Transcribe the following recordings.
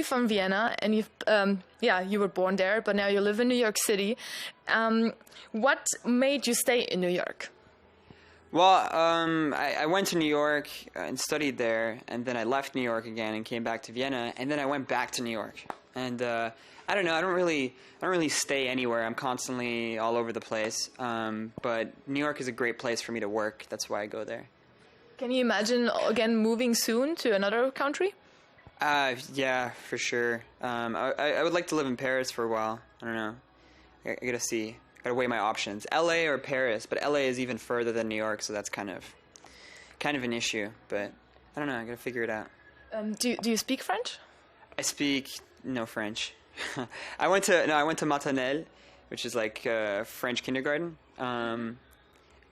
from Vienna, and you were born there, but now you live in New York City. What made you stay in New York? Well, I went to New York and studied there, and then I left New York again and came back to Vienna, and then I went back to New York. And I don't know, I don't really stay anywhere. I'm constantly all over the place. But New York is a great place for me to work. That's why I go there. Can you imagine again moving soon to another country? Yeah, for sure. I would like to live in Paris for a while. I don't know. I gotta see. Gotta weigh my options. LA or Paris, but LA is even further than New York, so that's kind of an issue. But I don't know. I gotta figure it out. Do you speak French? I speak no French. I went to maternelle, which is like French kindergarten.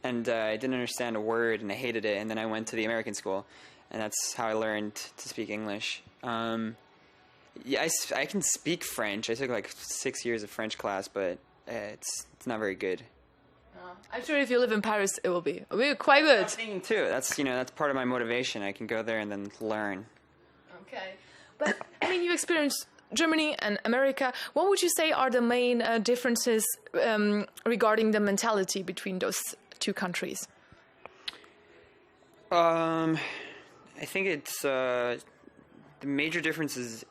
And I didn't understand a word, and I hated it. And then I went to the American school, and that's how I learned to speak English. Yeah, I can speak French. I took like 6 years of French class, but it's not very good. I'm sure if you live in Paris, it will be quite good. I'm thinking too. That's part of my motivation. I can go there and then learn. Okay, but I mean, you experienced Germany and America. What would you say are the main differences regarding the mentality between those two countries? I think it's the major difference is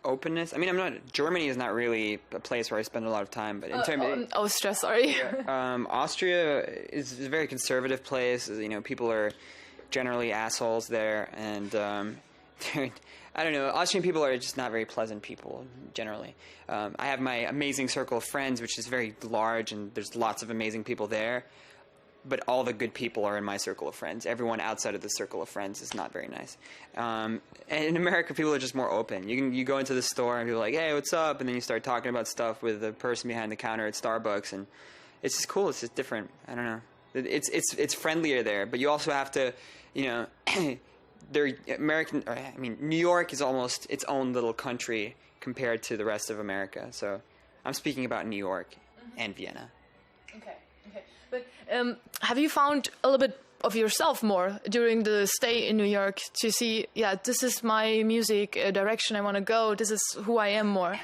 openness. I mean, Germany is not really a place where I spend a lot of time, but in terms of Austria, sorry. Austria is a very conservative place. You know, people are generally assholes there, and I don't know. Austrian people are just not very pleasant people generally. I have my amazing circle of friends, which is very large, and there's lots of amazing people there. But all the good people are in my circle of friends. Everyone outside of the circle of friends is not very nice. And in America, people are just more open. You go into the store and people are like, hey, what's up? And then you start talking about stuff with the person behind the counter at Starbucks, and it's just cool. It's just different. I don't know. It's friendlier there, but you also have to, you know, New York is almost its own little country compared to the rest of America. So I'm speaking about New York and Vienna. Okay. But have you found a little bit of yourself more during the stay in New York to see, this is my music direction I want to go, this is who I am more?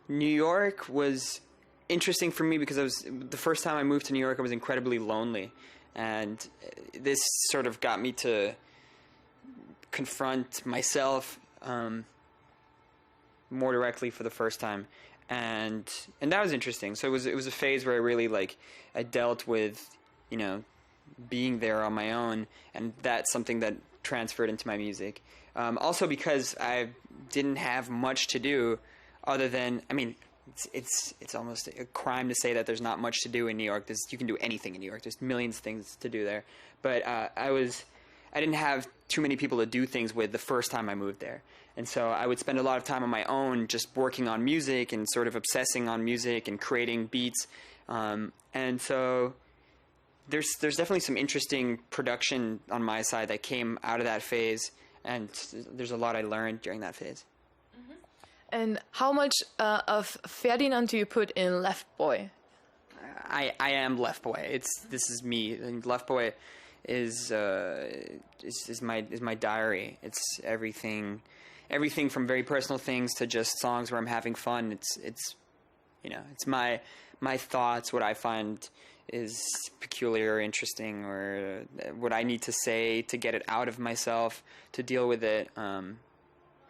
New York was interesting for me because the first time I moved to New York, I was incredibly lonely. And this sort of got me to confront myself more directly for the first time. And that was interesting. So it was a phase where I dealt with, you know, being there on my own, and that's something that transferred into my music. Also because I didn't have much to do other than, I mean, it's almost a crime to say that there's not much to do in New York. You can do anything in New York. There's millions of things to do there. But I didn't have too many people to do things with the first time I moved there. And so I would spend a lot of time on my own just working on music and sort of obsessing on music and creating beats. And so there's definitely some interesting production on my side that came out of that phase. And there's a lot I learned during that phase. Mm-hmm. And how much of Ferdinand do you put in Left Boy? I am Left Boy. This is me. And Left Boy is my diary. It's everything from very personal things to just songs where I'm having fun. It's you know, it's my thoughts, what I find is peculiar or interesting, or what I need to say to get it out of myself, to deal with it.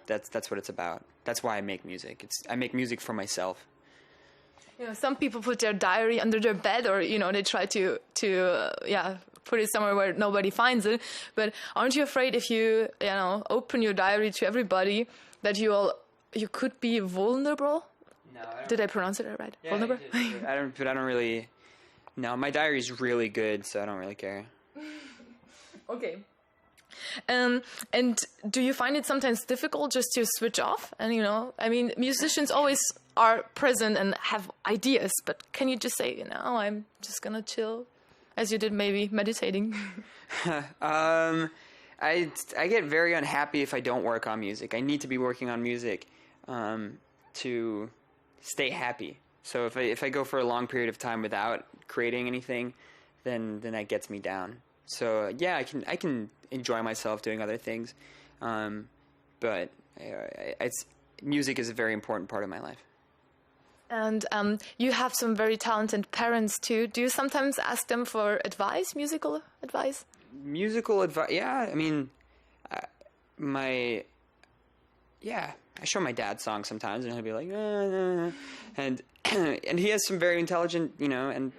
That's what it's about. That's why I make music. I make music for myself. You know, some people put their diary under their bed, or you know, they try to put it somewhere where nobody finds it. But aren't you afraid if you open your diary to everybody that you could be vulnerable? No. Did I pronounce it right? Yeah, vulnerable? I don't really. No, my diary's really good, so I don't really care. Okay. And do you find it sometimes difficult just to switch off? And you know, I mean, musicians always are present and have ideas, but can you just say, I'm just gonna chill, as you did maybe meditating? I get very unhappy if I don't work on music. I need to be working on music to stay happy. So if I go for a long period of time without creating anything, then that gets me down. So yeah, I can enjoy myself doing other things, but music is a very important part of my life. And you have some very talented parents too. Do you sometimes ask them for advice, musical advice? Musical advice, yeah. I mean, I show my dad songs sometimes, and he'll be like, and and he has some very intelligent, and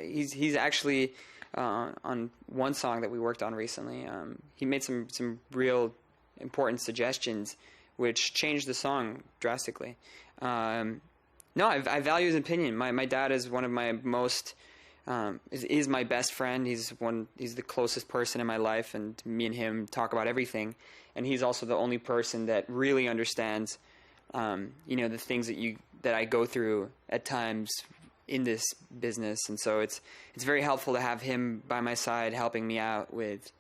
he's actually on one song that we worked on recently. He made some real important suggestions, which changed the song drastically. No, I value his opinion. My dad is one of my most is my best friend. He's the closest person in my life, and me and him talk about everything. And he's also the only person that really understands, the things that I go through at times in this business. And so it's very helpful to have him by my side, helping me out with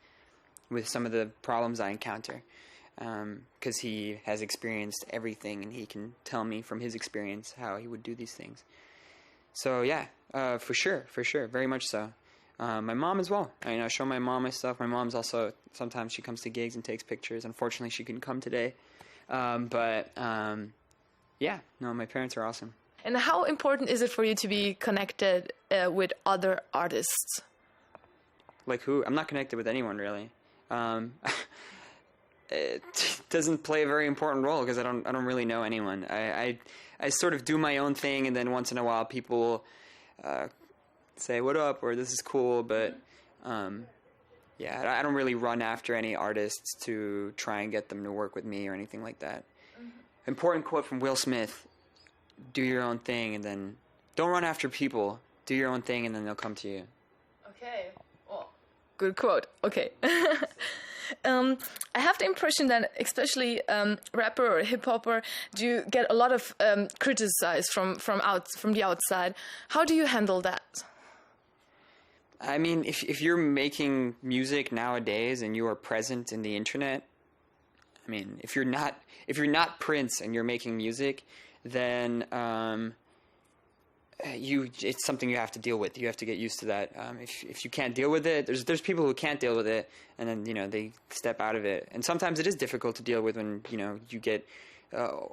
some of the problems I encounter. Because he has experienced everything, and he can tell me from his experience how he would do these things. So yeah, for sure, very much so. My mom as well. I show my mom my stuff. My mom's also, sometimes she comes to gigs and takes pictures. Unfortunately, she couldn't come today. Yeah, no, my parents are awesome. And how important is it for you to be connected with other artists? Like who? I'm not connected with anyone really. It doesn't play a very important role because I don't really know anyone. I sort of do my own thing, and then once in a while people say what up or this is cool, but I don't really run after any artists to try and get them to work with me or anything like that. Mm-hmm. Important quote from Will Smith: "Do your own thing, and then don't run after people. Do your own thing, and then they'll come to you." Okay, well, good quote. Okay. I have the impression that especially rapper or hip-hopper do get a lot of criticized from the outside. How do you handle that? I mean, if you're making music nowadays and you are present in the internet, I mean, if you're not Prince and you're making music, then it's something you have to deal with. You have to get used to that. If you can't deal with it, there's people who can't deal with it, and then they step out of it. And sometimes it is difficult to deal with when you get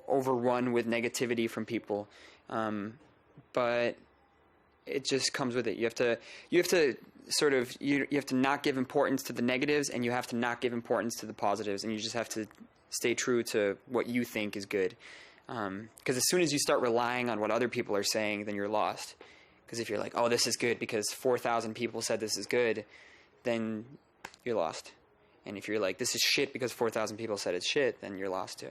overrun with negativity from people. But it just comes with it. You have to sort of you have to not give importance to the negatives, and you have to not give importance to the positives, and you just have to stay true to what you think is good. Because as soon as you start relying on what other people are saying, then you're lost. Because if you're like, oh, this is good because 4,000 people said this is good, then you're lost. And if you're like, this is shit because 4,000 people said it's shit, then you're lost too.